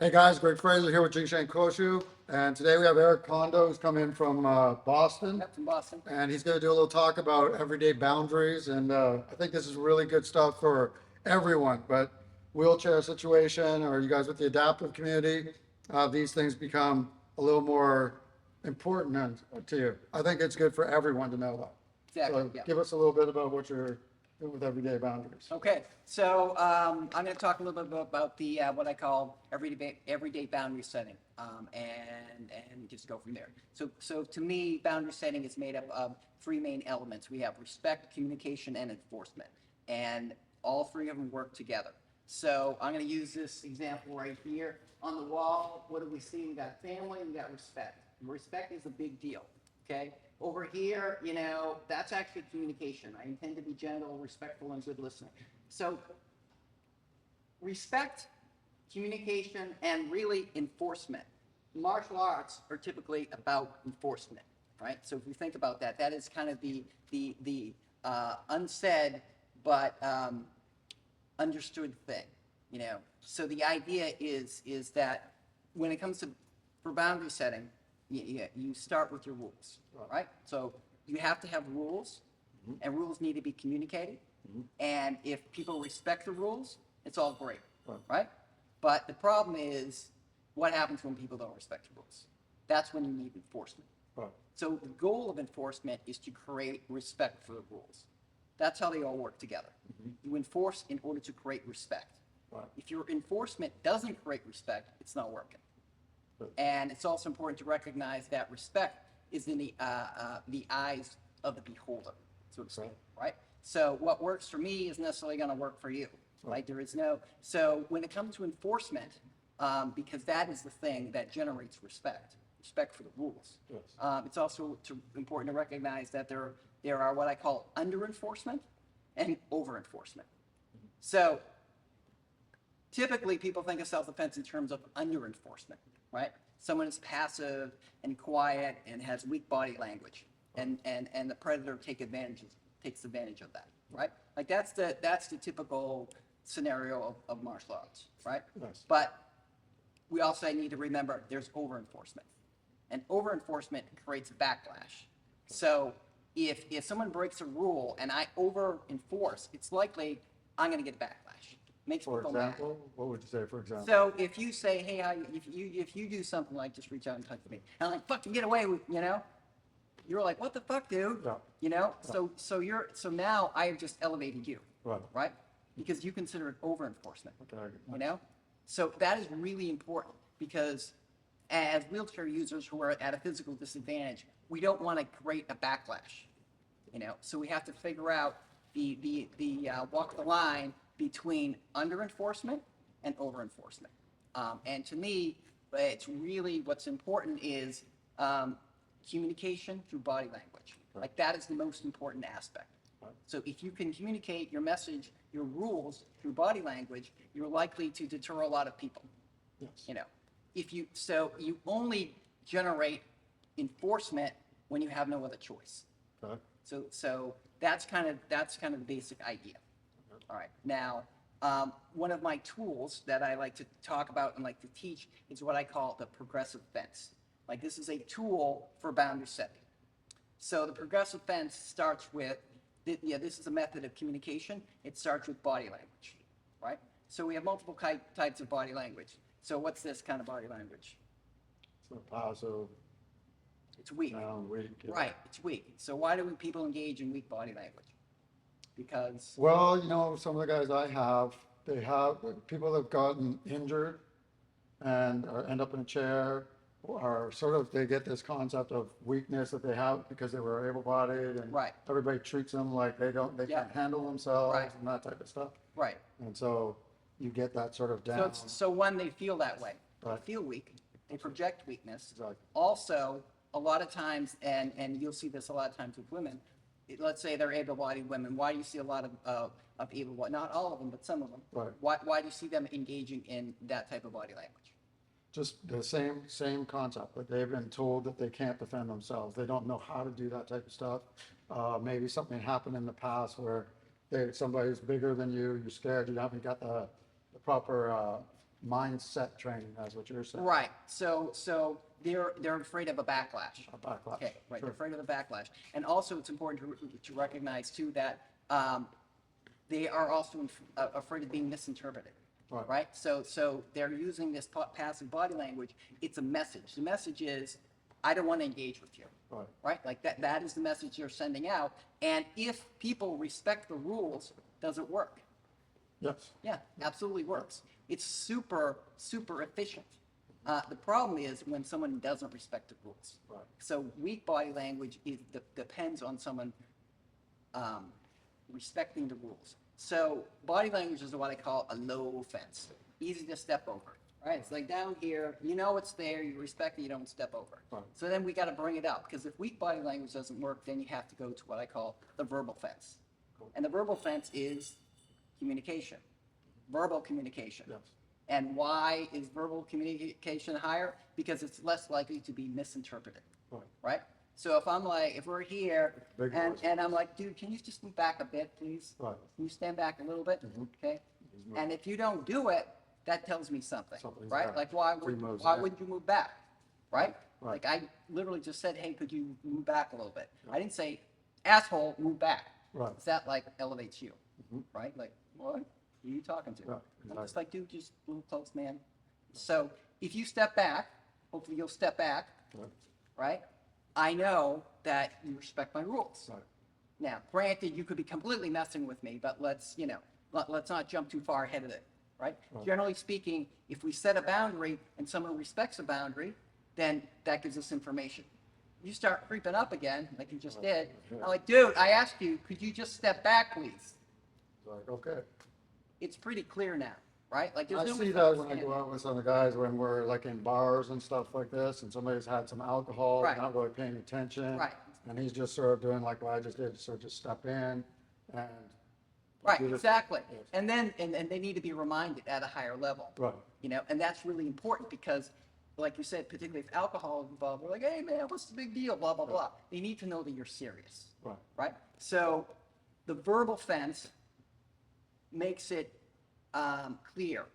Hey guys, Greg Fraser here with Jingshan Koshu, and today we have Erik Kondo who's come in from Boston, Yep, from Boston. and he's going to do a little talk about everyday boundaries, and I think this is really good stuff for everyone, but wheelchair situation or you guys with the adaptive community, these things become a little more important to you. I think it's good for everyone to know that. Exactly, So yeah. give us a little bit about what you're doing with everyday boundaries. Okay, so I'm going to talk a little bit about the what I call everyday boundary setting, and just go from there. So to me, boundary setting is made up of three main elements. We have respect, communication, and enforcement, and all three of them work together. So I'm going to use this example right here on the wall. What do we see? We got family, and we got respect. Respect is a big deal. Okay. Over here, that's actually communication. I intend to be gentle, respectful, and good listening. So respect, communication, and really enforcement. Martial arts are typically about enforcement, right? So if you think about that, that is kind of the unsaid but understood thing, So the idea is that when it comes to for boundary setting, you start with your rules, right? So you have to have rules, and rules need to be communicated. And if people respect the rules, it's all great, right? But the problem is, what happens when people don't respect the rules? That's when you need enforcement. So the goal of enforcement is to create respect for the rules. That's how they all work together. You enforce in order to create respect. If your enforcement doesn't create respect, it's not working. And it's also important to recognize that respect is in the eyes of the beholder, so to speak, right? So what works for me is necessarily going to work for you, right? There is no, so when it comes to enforcement, because that is the thing that generates respect for the rules. It's also important to recognize that there are what I call under enforcement and over enforcement. So typically people think of self-defense in terms of under enforcement, right? Someone is passive and quiet and has weak body language, and the predator takes advantage of that, right? Like that's the typical scenario of martial arts, right? But we also need to remember there's over enforcement, and over enforcement creates backlash. So if someone breaks a rule and I over enforce, it's likely I'm going to get backlash. Makes For people mad. example, what would you say, for example? So if you say, hey, if you do something like just reach out and touch me, and I'm like, fucking get away with, you're like, what the fuck, dude? So now I have just elevated you, right? Because you consider it over enforcement, So that is really important because as wheelchair users who are at a physical disadvantage, we don't want to create a backlash, So we have to figure out the walk the line between under enforcement and over enforcement. And to me, it's really what's important is communication through body language. Like that is the most important aspect. So if you can communicate your message, your rules through body language, you're likely to deter a lot of people. So you only generate enforcement when you have no other choice. So that's kind of the basic idea. All right. Now, one of my tools that I like to talk about and like to teach is what I call the progressive fence. Like this is a tool for boundary setting. So the progressive fence starts with, this is a method of communication. It starts with body language, right? So we have multiple types of body language. So what's this kind of body language? It's not passive. It's weak. Weak. Yeah. Right. It's weak. So why do people engage in weak body language? Because Well, some of the guys I have, people that have gotten injured and end up in a chair, or they get this concept of weakness that they have because they were able-bodied, and everybody treats them like they can't handle themselves and that type of stuff. Right. And so you get that sort of down. So when they feel that way, they feel weak, they project weakness. Exactly. Also, a lot of times, and you'll see this a lot of times with women, let's say they're able-bodied women. Why do you see a lot of able-bodied, not all of them, but some of them? Why do you see them engaging in that type of body language? Just the same concept, but they've been told that they can't defend themselves. They don't know how to do that type of stuff. Maybe something happened in the past where somebody's bigger than you, you're scared, you haven't got the proper mindset training, that's what you're saying. Right. So they're afraid of a backlash. A backlash. Okay. Right. Sure. They're afraid of the backlash, and also it's important to recognize too that they are also afraid of being misinterpreted. Right. Right. So they're using this passive body language. It's a message. The message is, I don't want to engage with you. Right. Right. Like that is the message you're sending out. And if people respect the rules, does it work? Yes. Yeah, absolutely works. It's super efficient. The problem is when someone doesn't respect the rules. Right. So weak body language depends on someone respecting the rules. So body language is what I call a low fence, easy to step over. Right? It's like down here, you know it's there, you respect it, you don't step over. Right. So then we got to bring it up, because if weak body language doesn't work, then you have to go to what I call the verbal fence. Cool. And the verbal fence is communication, verbal communication. Yes. And why is verbal communication higher? Because it's less likely to be misinterpreted, Right. right? So if we're here Big and, voice. and I'm like, dude, can you just move back a bit, please? Right. Can you stand back a little bit? Mhm. Okay. He's moving. And if you don't do it, that tells me something, Something's right? there. Like Three moves why ahead. wouldn't you move back, right? Right. Like I literally just said, hey, could you move back a little bit? I didn't say, asshole, move back. Right. Because that like elevates you, Mhm. right? Like, what? Who are you talking to? Yeah, I'm just exactly. like, dude, just a little close, man. So if you step back, hopefully you'll step back, Right. right? I know that you respect my rules. Right. Now, granted, you could be completely messing with me, but let's not jump too far ahead of it, right? Right. Generally speaking, if we set a boundary and someone respects a boundary, then that gives us information. You start creeping up again, like you just did. Yeah. I'm like, dude, I asked you, could you just step back, please? It's like, okay. It's pretty clear now, right? Like there's I no see that when I misunderstanding. go out with some of the guys, when we're like in bars and stuff like this, and somebody's had some alcohol, Right. not really paying attention. Right. And he's just sort of doing like what I just did, sort of just step in and. Right, do this- exactly. Yes. And then and they need to be reminded at a higher level. Right. And that's really important because, like you said, particularly if alcohol is involved, we're like, hey man, what's the big deal? Blah blah blah. They need to know that you're serious, Right. right? So, the verbal fence makes it clear.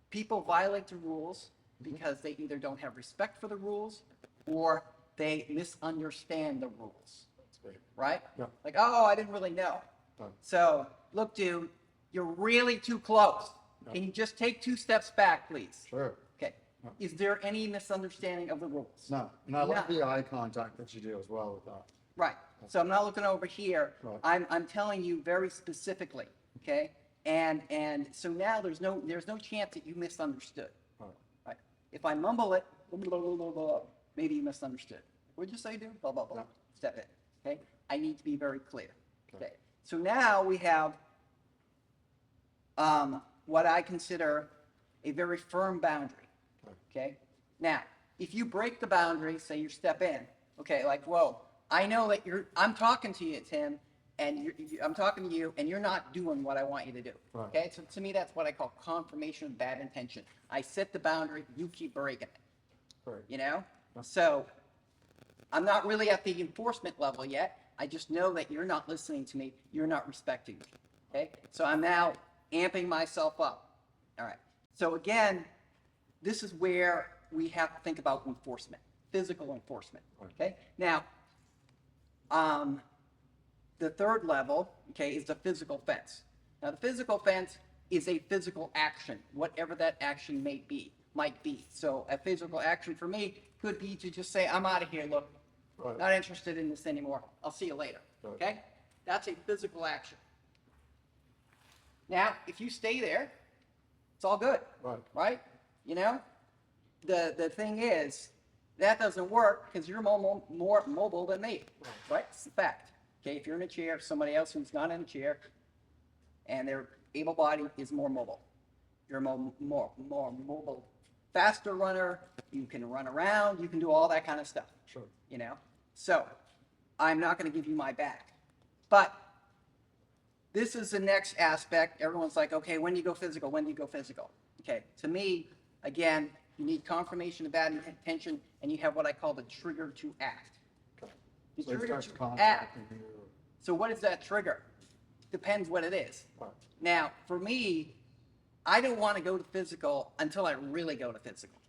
People violate the rules because they either don't have respect for the rules or they misunderstand the rules, That's great. right? Yeah. Like, oh, I didn't really know. Right. So, look, dude, you're really too close. Yeah. Can you just take 2 steps back, please? Sure. Okay. Yeah. Is there any misunderstanding of the rules? No, and I like No. the eye contact that you do as well with that. Right. So I'm not looking over here. Right. I'm telling you very specifically. Okay. And so now there's no chance that you misunderstood. Right. Right. If I mumble it, blah, blah, blah, blah, blah, maybe you misunderstood. What'd you say, dude? Blah blah blah. Yeah. Step in. Okay. I need to be very clear. Okay. Okay. So now we have what I consider a very firm boundary. Okay. Okay. Now, if you break the boundary, say you step in, okay, like, whoa, I know that I'm talking to you, Tim, and I'm talking to you, and you're not doing what I want you to do. Right. Okay. So to me, that's what I call confirmation of bad intention. I set the boundary, you keep breaking it. Great. Yeah. Yeah. So I'm not really at the enforcement level yet. I just know that you're not listening to me. You're not respecting me. Okay. So I'm now amping myself up. All right. So again, this is where we have to think about enforcement, physical enforcement. Right. Okay. Now, the third level, okay, is the physical fence. Now, the physical fence is a physical action, whatever that action might be. So a physical action for me could be to just say, I'm out of here, look, Right. not interested in this anymore. I'll see you later. Right. Okay? That's a physical action. Now, if you stay there, it's all good. Right. Right? The thing is, that doesn't work because you're more mobile than me. Right? It's a fact. Okay, if you're in a chair, somebody else who's not in a chair, and they're able-bodied is more mobile. You're more mobile, faster runner. You can run around. You can do all that kind of stuff. Sure. So I'm not going to give you my back. But this is the next aspect. Everyone's like, okay, when do you go physical? When do you go physical? Okay, to me, again, you need confirmation of bad intention, and you have what I call the trigger to act. Okay. The So he trigger starts to act. contacting you. So what is that trigger? Depends what it is. Right. Now, for me, I don't want to go to physical until I really go to physical.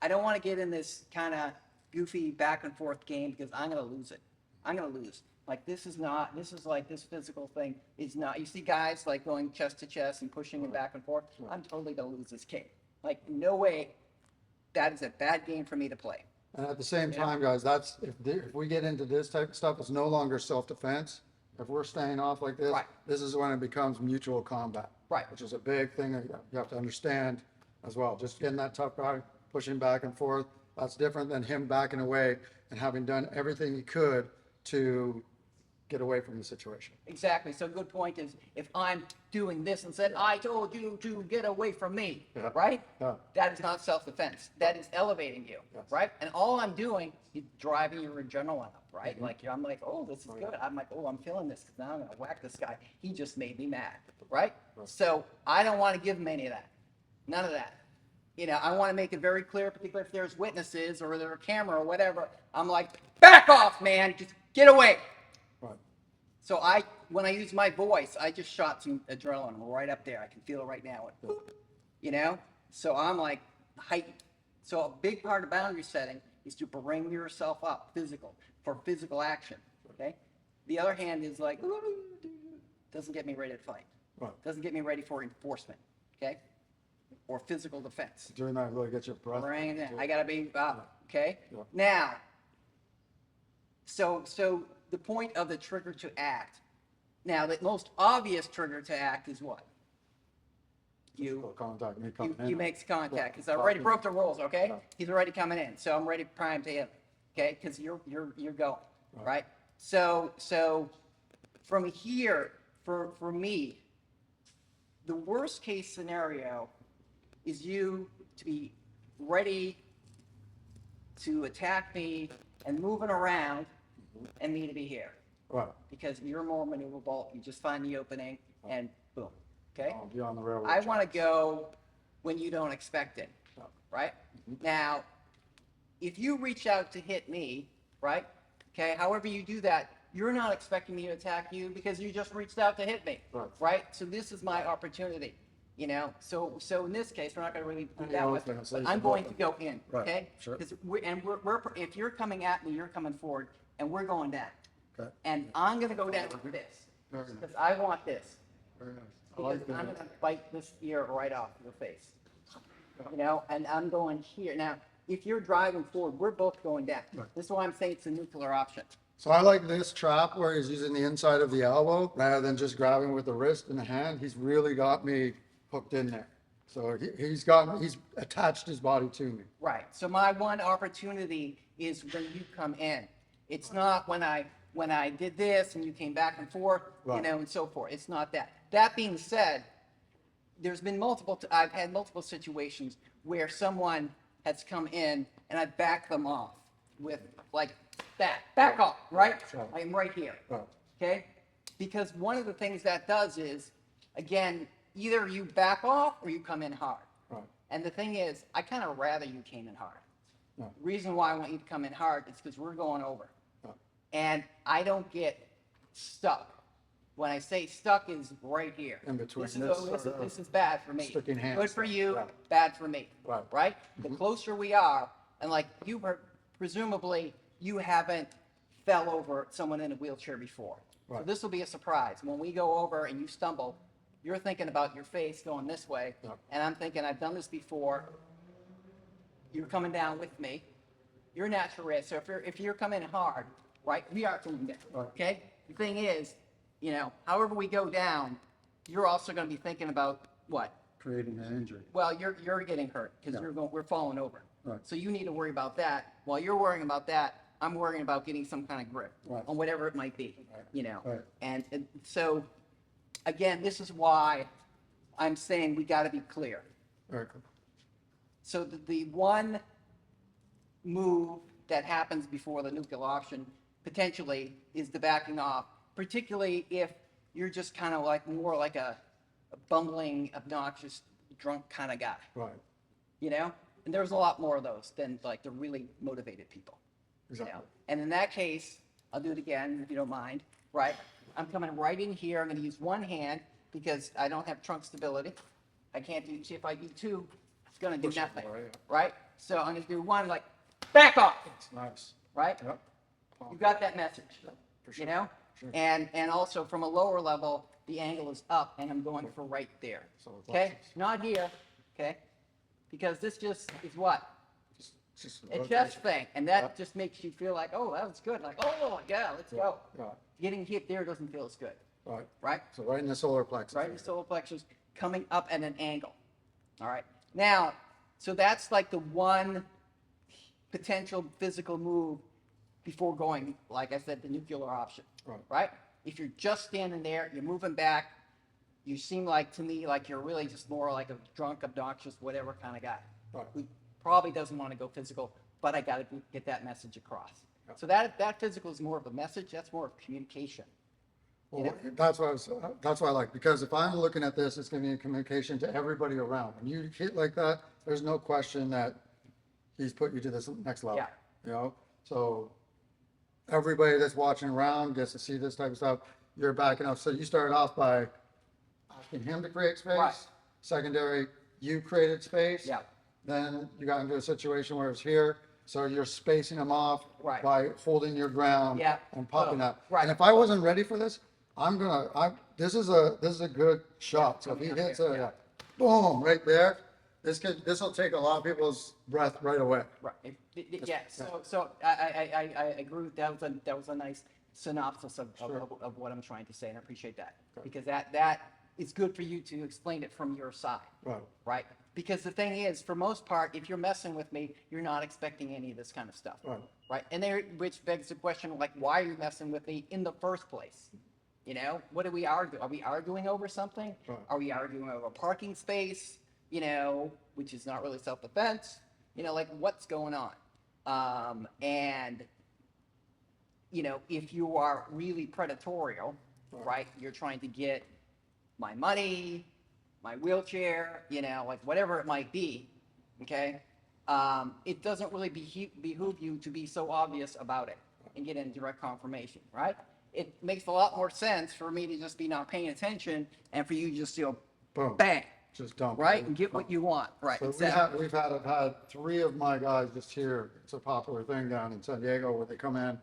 I don't want to get in this kind of goofy back and forth game because I'm going to lose it. I'm going to lose. Like, this is like this physical thing is not, you see guys like going chest to chest and pushing it back and forth. I'm totally going to lose this game. Like, no way. That is a bad game for me to play. And at the same time, guys, that's, if we get into this type of stuff, it's no longer self-defense. If we're staying off like this, Right. this is when it becomes mutual combat. Right. Which is a big thing that you have to understand as well. Just getting that tough guy, pushing back and forth, that's different than him backing away and having done everything he could to get away from the situation. Exactly. So good point is if I'm doing this and said, I told you to get away from me, Yeah. right? Yeah. That is not self-defense. That is elevating you, Yes. right? And all I'm doing is driving your adrenaline up, right? Like, I'm like, oh, this is good. I'm like, oh, I'm feeling this because now I'm going to whack this guy. He just made me mad, right? So I don't want to give him any of that. None of that. You know, I want to make it very clear, particularly if there's witnesses or there's a camera or whatever. I'm like, back off, man. Just get away. Right. So when I use my voice, I just shot some adrenaline right up there. I can feel it right now. You know? So I'm like heightened. So a big part of boundary setting is to bring yourself up for physical action. Okay? The other hand is like, doesn't get me ready to fight. Right. Doesn't get me ready for enforcement. Okay? Or physical defense. Doing that really gets your breath. Bring it in. I gotta be up. Okay? Yeah. Now, so the point of the trigger to act. Now, the most obvious trigger to act is what? Physical contact, me coming in. You makes contact because I Yeah. already broke the rules. Okay, Yeah. he's already coming in, so I'm ready prime to him. Okay, because you're going Right. right. So from here, for me, the worst case scenario is you to be ready to attack me and moving around, and me to be here Right. because you're more maneuverable. You just find the opening and boom. Okay. I'll be on the railroad. I want to go when you don't expect it, Yeah. right? Now, if you reach out to hit me, right? Okay, however you do that, you're not expecting me to attack you because you just reached out to hit me, Right. So this is my opportunity, you know? So in this case, we're not going to really do Yeah, I that was with, gonna say but I'm some going both. to go in, Right, okay? sure. Because if you're coming at me, you're coming forward, and we're going down. Okay. And I'm going to go down with this Very nice. because I want this. Very nice. I Because like I'm that. gonna bite this ear right off your face. You know, and I'm going here. Now, if you're driving forward, we're both going down. Right. This is why I'm saying it's a nuclear option. So I like this trap where he's using the inside of the elbow rather than just grabbing with the wrist and the hand. He's really got me hooked in there. So he's attached his body to me. Right. So my one opportunity is when you come in. It's not when I did this and you came back and forth, you Right. know, and so forth. It's not that. That being said, there's been I've had multiple situations where someone has come in and I back them off with like that. Back off, right? Sure. I'm right here. Right. Okay? Because one of the things that does is, again, either you back off or you come in hard. Right. And the thing is, I kind of rather you came in hard. Yeah. Reason why I want you to come in hard is because we're going over. Yeah. And I don't get stuck. When I say stuck is right here. In between This is, this this, sort of this is bad for me. sticking hands Good for there. you, Yeah. bad for me. Right. Right? The closer we are, and like you were, presumably you haven't fell over someone in a wheelchair before. So Right. this will be a surprise. When we go over and you stumble, you're thinking about your face going this way, Yeah. and I'm thinking, I've done this before. You're coming down with me. You're natural risk. So if you're coming hard, right, we are coming down. Right. Okay? The thing is, you know, however we go down, you're also going to be thinking about what? Creating an injury. Well, you're getting hurt because Yeah. we're falling over. Right. So you need to worry about that. While you're worrying about that, I'm worrying about getting some kind of grip Right. on whatever it might be. Right. You know. Right. And so, again, this is why I'm saying we got to be clear. Very cool. So the one move that happens before the nuclear option potentially is the backing off, particularly if you're just kind of like more like a bumbling, obnoxious, drunk kind of guy, Right. you know? And there's a lot more of those than like the really motivated people. You Exactly. know? And in that case, I'll do it again if you don't mind, right? I'm coming right in here. I'm going to use one hand because I don't have trunk stability. I can't do, see if I do 2, it's gonna do Push it nothing, more, yeah. right? So I'm gonna do 1, like, back off, It's nice. right? Yep. You got that message, For sure. you know? Sure. And also from a lower level, the angle is up and I'm going for right there, So it's okay? like this. Not here, okay? Because this just is what? Just A rotation. chest thing, and that Yeah. just makes you feel like, oh, that was good, like, oh, yeah, let's go. Yeah. Getting hit there doesn't feel as good, Right. right? So right in the solar plexus. Right in the solar plexus, coming up at an angle. All right. Now, so that's like the one potential physical move before going, like I said, the nuclear option. Right. Right? If you're just standing there, you're moving back, you seem like to me like you're really just more like a drunk, obnoxious, whatever kind of guy. Right. Who probably doesn't want to go physical, but I got to get that message across. Yeah. So that physical is more of a message. That's more of communication. Well, that's what I like, because if I'm looking at this, it's going to be a communication to everybody around. When you hit like that, there's no question that he's put you to this next level. Yeah. You know, so everybody that's watching around gets to see this type of stuff. You're backing up. So you started off by asking him to create space. Right. Secondary, you created space. Yeah. Then you got into a situation where it's here. So you're spacing them off Right. by holding your ground Yeah. and popping Oh, up. right. And if I wasn't ready for this, this is a good shot. So if he coming up hits here, a yeah. boom right there, this will take a lot of people's breath right away. Right. Yeah. So I agree with that. That was a nice synopsis of what I'm trying to say, and I appreciate that because that is good for you to explain it from your side. Right. Right. Because the thing is, for most part, if you're messing with me, you're not expecting any of this kind of stuff. Right. Right. And there, which begs the question, like, why are you messing with me in the first place? You know, what do we argue? Are we arguing over something? Right. Are we arguing over a parking space? You know, which is not really self-defense. You know, like what's going on? And you know, if you are really predatorial, right? You're trying to get my money, my wheelchair, you know, like whatever it might be, okay? It doesn't really behoove you to be so obvious about it and get in direct confirmation, right? It makes a lot more sense for me to just be not paying attention and for you to just, Boom. bang, Just dump. right? And get what you want, right? So exactly. I've had 3 of my guys just here. It's a popular thing down in San Diego where they come in,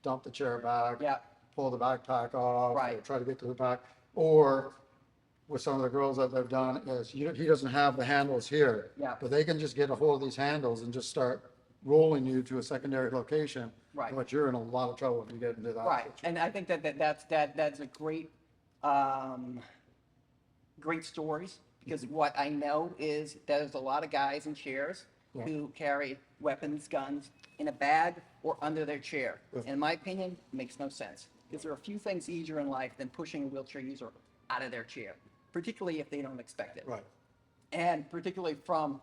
dump the chair back, Yeah. pull the backpack off, Right. or try to get to the back. Or with some of the girls that they've done is he doesn't have the handles here, Yeah. but they can just get a hold of these handles and just start rolling you to a secondary location. Right. But you're in a lot of trouble if you get into that. Right, situation. and I think that's a great, great stories, because what I know is there's a lot of guys in chairs Yeah. who carry weapons, guns in a bag or under their chair. Yeah. In my opinion, it makes no sense, because there are a few things easier in life than pushing a wheelchair user out of their chair, particularly if they don't expect it. Right. And particularly from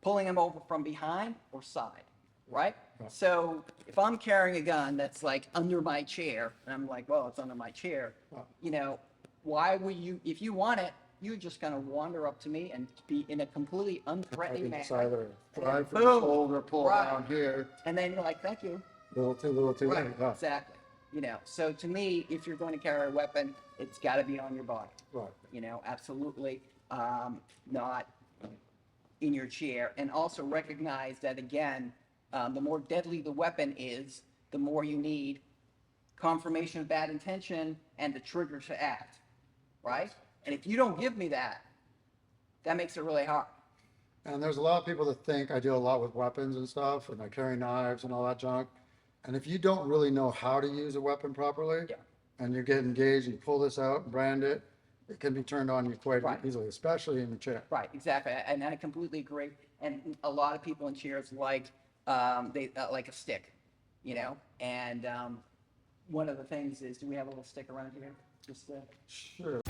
pulling them over from behind or side, right? Right. So if I'm carrying a gun that's like under my chair, and I'm like, well, it's under my chair, Right. you know, why would you, if you want it, you're just gonna wander up to me and be in a completely I unthreatening can manner. decide either And drive then from the boom, shoulder, pull right. down here, And then you're like, thank you. little too late. Yeah. Exactly. You know, so to me, if you're going to carry a weapon, it's gotta be on your body. Right. You know, absolutely not in your chair. And also recognize that, again, the more deadly the weapon is, the more you need confirmation of bad intention and the trigger to act, right? And if you don't give me that, that makes it really hard. And there's a lot of people that think I deal a lot with weapons and stuff, and I carry knives and all that junk. And if you don't really know how to use a weapon properly, Yeah. and you get engaged, and you pull this out and brand it, it can be turned on you quite Right. easily, especially in the chair. Right, exactly, and I completely agree. And a lot of people in chairs like like a stick, you know. And one of the things is, do we have a little stick around here? Just Sure.